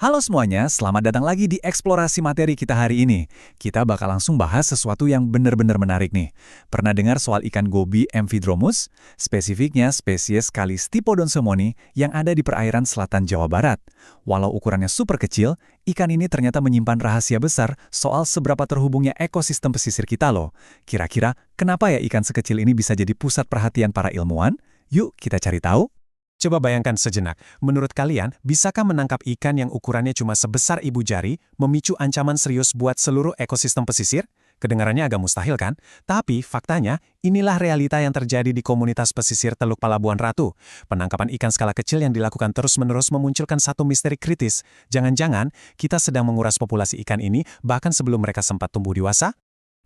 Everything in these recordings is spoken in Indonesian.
Halo semuanya, selamat datang lagi di eksplorasi materi kita hari ini. Kita bakal langsung bahas sesuatu yang benar-benar menarik nih. Pernah dengar soal ikan gobi Amphidromus? Spesifiknya spesies Calistipodon semoni yang ada di perairan selatan Jawa Barat. Walau ukurannya super kecil, ikan ini ternyata menyimpan rahasia besar soal seberapa terhubungnya ekosistem pesisir kita loh. Kira-kira, kenapa ya ikan sekecil ini bisa jadi pusat perhatian para ilmuwan? Yuk kita cari tahu. Coba bayangkan sejenak, menurut kalian, bisakah menangkap ikan yang ukurannya cuma sebesar ibu jari, memicu ancaman serius buat seluruh ekosistem pesisir? Kedengarannya agak mustahil kan? Tapi faktanya, inilah realita yang terjadi di komunitas pesisir Teluk Palabuhan Ratu. Penangkapan ikan skala kecil yang dilakukan terus-menerus memunculkan satu misteri kritis. Jangan-jangan, kita sedang menguras populasi ikan ini bahkan sebelum mereka sempat tumbuh dewasa?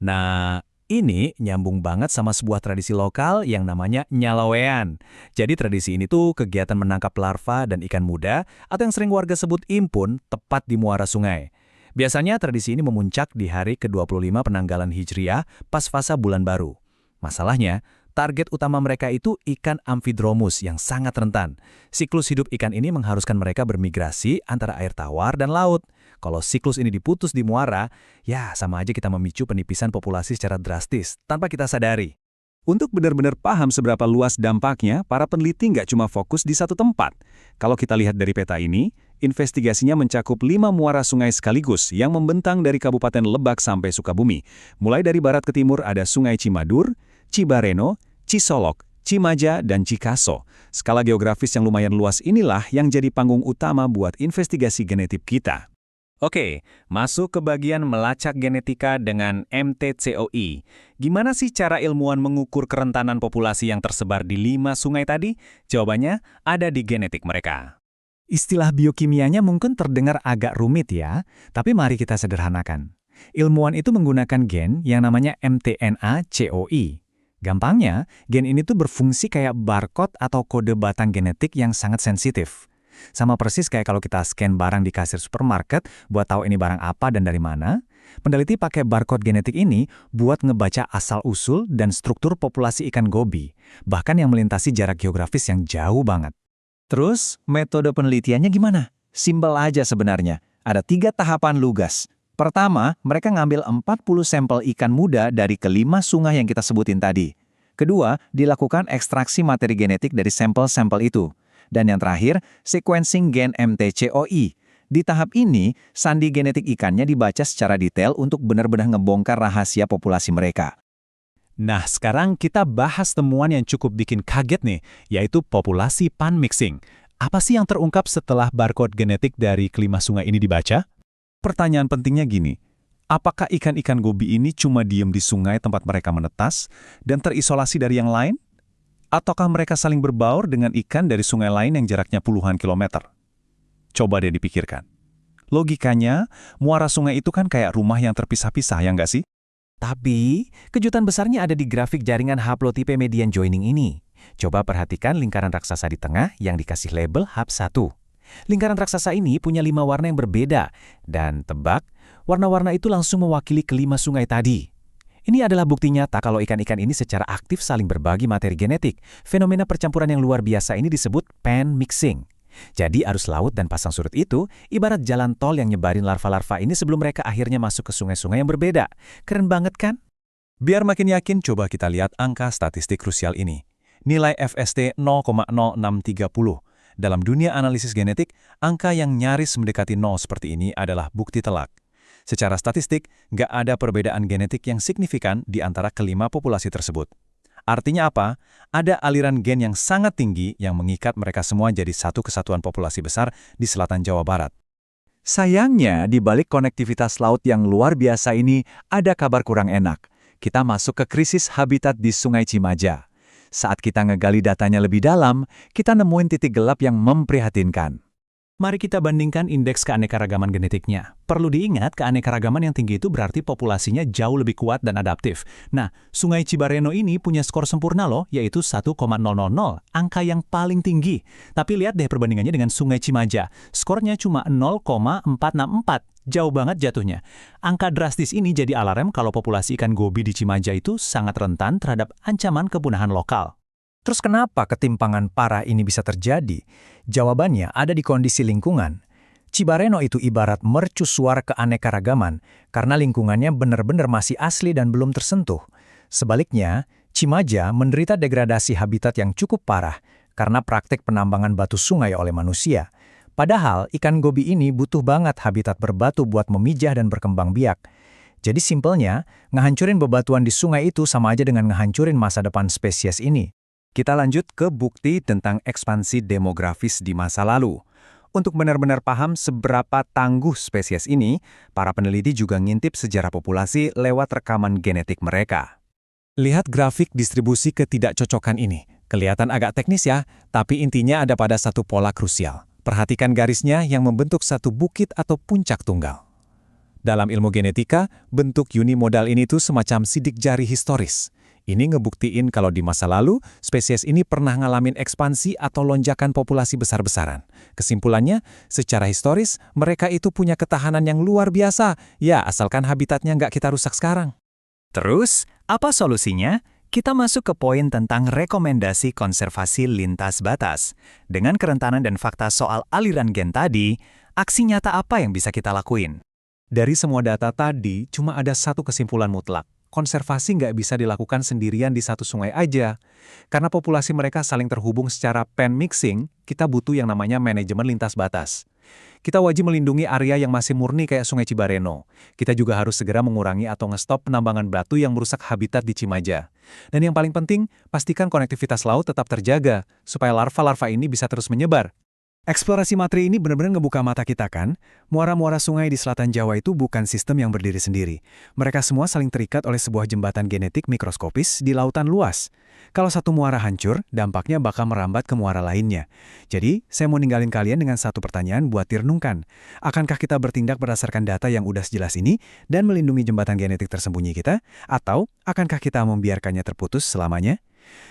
Nah, ini nyambung banget sama sebuah tradisi lokal yang namanya nyalawean. Jadi tradisi ini tuh kegiatan menangkap larva dan ikan muda atau yang sering warga sebut impun tepat di muara sungai. Biasanya tradisi ini memuncak di hari ke-25 penanggalan Hijriah pas fasa bulan baru. Masalahnya, target utama mereka itu ikan Amphidromus yang sangat rentan. Siklus hidup ikan ini mengharuskan mereka bermigrasi antara air tawar dan laut. Kalau siklus ini diputus di muara, ya sama aja kita memicu penipisan populasi secara drastis tanpa kita sadari. Untuk benar-benar paham seberapa luas dampaknya, para peneliti nggak cuma fokus di satu tempat. Kalau kita lihat dari peta ini, investigasinya mencakup 5 muara sungai sekaligus yang membentang dari Kabupaten Lebak sampai Sukabumi. Mulai dari barat ke timur ada Sungai Cimadur, Cibareno, Cisolok, Cimaja, dan Cikaso. Skala geografis yang lumayan luas inilah yang jadi panggung utama buat investigasi genetik kita. Oke, masuk ke bagian melacak genetika dengan MTCOI. Gimana sih cara ilmuwan mengukur kerentanan populasi yang tersebar di 5 sungai tadi? Jawabannya ada di genetik mereka. Istilah biokimianya mungkin terdengar agak rumit ya, tapi mari kita sederhanakan. Ilmuwan itu menggunakan gen yang namanya mTNA-CoI. Gampangnya, gen ini tuh berfungsi kayak barcode atau kode batang genetik yang sangat sensitif. Sama persis kayak kalau kita scan barang di kasir supermarket buat tahu ini barang apa dan dari mana, peneliti pakai barcode genetik ini buat ngebaca asal-usul dan struktur populasi ikan gobi, bahkan yang melintasi jarak geografis yang jauh banget. Terus, metode penelitiannya gimana? Simpel aja sebenarnya. Ada 3 tahapan lugas. Pertama, mereka ngambil 40 sampel ikan muda dari ke-5 sungai yang kita sebutin tadi. Kedua, dilakukan ekstraksi materi genetik dari sampel-sampel itu. Dan yang terakhir, sequencing gen MTCOI. Di tahap ini, sandi genetik ikannya dibaca secara detail untuk benar-benar ngebongkar rahasia populasi mereka. Nah, sekarang kita bahas temuan yang cukup bikin kaget nih, yaitu populasi pan-mixing. Apa sih yang terungkap setelah barcode genetik dari ke-5 sungai ini dibaca? Pertanyaan pentingnya gini, apakah ikan-ikan gobi ini cuma diem di sungai tempat mereka menetas dan terisolasi dari yang lain? Ataukah mereka saling berbaur dengan ikan dari sungai lain yang jaraknya puluhan kilometer? Coba deh dipikirkan. Logikanya, muara sungai itu kan kayak rumah yang terpisah-pisah, ya nggak sih? Tapi, kejutan besarnya ada di grafik jaringan haplotipe median joining ini. Coba perhatikan lingkaran raksasa di tengah yang dikasih label HAP1. Lingkaran raksasa ini punya 5 warna yang berbeda, dan tebak, warna-warna itu langsung mewakili ke-5 sungai tadi. Ini adalah bukti nyata kalau ikan-ikan ini secara aktif saling berbagi materi genetik. Fenomena percampuran yang luar biasa ini disebut pan-mixing. Jadi arus laut dan pasang surut itu ibarat jalan tol yang nyebarin larva-larva ini sebelum mereka akhirnya masuk ke sungai-sungai yang berbeda. Keren banget kan? Biar makin yakin, coba kita lihat angka statistik krusial ini. Nilai FST 0,0630. Dalam dunia analisis genetik, angka yang nyaris mendekati 0 seperti ini adalah bukti telak. Secara statistik, nggak ada perbedaan genetik yang signifikan di antara ke-5 populasi tersebut. Artinya apa? Ada aliran gen yang sangat tinggi yang mengikat mereka semua jadi satu kesatuan populasi besar di selatan Jawa Barat. Sayangnya, di balik konektivitas laut yang luar biasa ini, ada kabar kurang enak. Kita masuk ke krisis habitat di Sungai Cimaja. Saat kita ngegali datanya lebih dalam, kita nemuin titik gelap yang memprihatinkan. Mari kita bandingkan indeks keanekaragaman genetiknya. Perlu diingat, keanekaragaman yang tinggi itu berarti populasinya jauh lebih kuat dan adaptif. Nah, Sungai Cibareno ini punya skor sempurna loh, yaitu 1,000, angka yang paling tinggi. Tapi lihat deh perbandingannya dengan Sungai Cimaja. Skornya cuma 0,464, jauh banget jatuhnya. Angka drastis ini jadi alarm kalau populasi ikan gobi di Cimaja itu sangat rentan terhadap ancaman kepunahan lokal. Terus kenapa ketimpangan parah ini bisa terjadi? Jawabannya ada di kondisi lingkungan. Cibareno itu ibarat mercusuar keanekaragaman karena lingkungannya benar-benar masih asli dan belum tersentuh. Sebaliknya, Cimaja menderita degradasi habitat yang cukup parah karena praktik penambangan batu sungai oleh manusia. Padahal ikan gobi ini butuh banget habitat berbatu buat memijah dan berkembang biak. Jadi simpelnya, ngehancurin bebatuan di sungai itu sama aja dengan ngehancurin masa depan spesies ini. Kita lanjut ke bukti tentang ekspansi demografis di masa lalu. Untuk benar-benar paham seberapa tangguh spesies ini, para peneliti juga ngintip sejarah populasi lewat rekaman genetik mereka. Lihat grafik distribusi ketidakcocokan ini. Kelihatan agak teknis ya, tapi intinya ada pada satu pola krusial. Perhatikan garisnya yang membentuk satu bukit atau puncak tunggal. Dalam ilmu genetika, bentuk unimodal ini tuh semacam sidik jari historis. Ini ngebuktiin kalau di masa lalu, spesies ini pernah ngalamin ekspansi atau lonjakan populasi besar-besaran. Kesimpulannya, secara historis, mereka itu punya ketahanan yang luar biasa. Ya, asalkan habitatnya nggak kita rusak sekarang. Terus, apa solusinya? Kita masuk ke poin tentang rekomendasi konservasi lintas batas. Dengan kerentanan dan fakta soal aliran gen tadi, aksi nyata apa yang bisa kita lakuin? Dari semua data tadi, cuma ada satu kesimpulan mutlak. Konservasi nggak bisa dilakukan sendirian di satu sungai aja. Karena populasi mereka saling terhubung secara pen mixing, kita butuh yang namanya manajemen lintas batas. Kita wajib melindungi area yang masih murni kayak Sungai Cibareno. Kita juga harus segera mengurangi atau nge-stop penambangan batu yang merusak habitat di Cimaja. Dan yang paling penting, pastikan konektivitas laut tetap terjaga, supaya larva-larva ini bisa terus menyebar. Eksplorasi materi ini benar-benar ngebuka mata kita kan? Muara-muara sungai di selatan Jawa itu bukan sistem yang berdiri sendiri. Mereka semua saling terikat oleh sebuah jembatan genetik mikroskopis di lautan luas. Kalau satu muara hancur, dampaknya bakal merambat ke muara lainnya. Jadi, saya mau ninggalin kalian dengan satu pertanyaan buat direnungkan. Akankah kita bertindak berdasarkan data yang udah sejelas ini dan melindungi jembatan genetik tersembunyi kita? Atau, akankah kita membiarkannya terputus selamanya?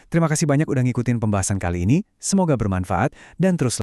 Terima kasih banyak udah ngikutin pembahasan kali ini. Semoga bermanfaat dan terus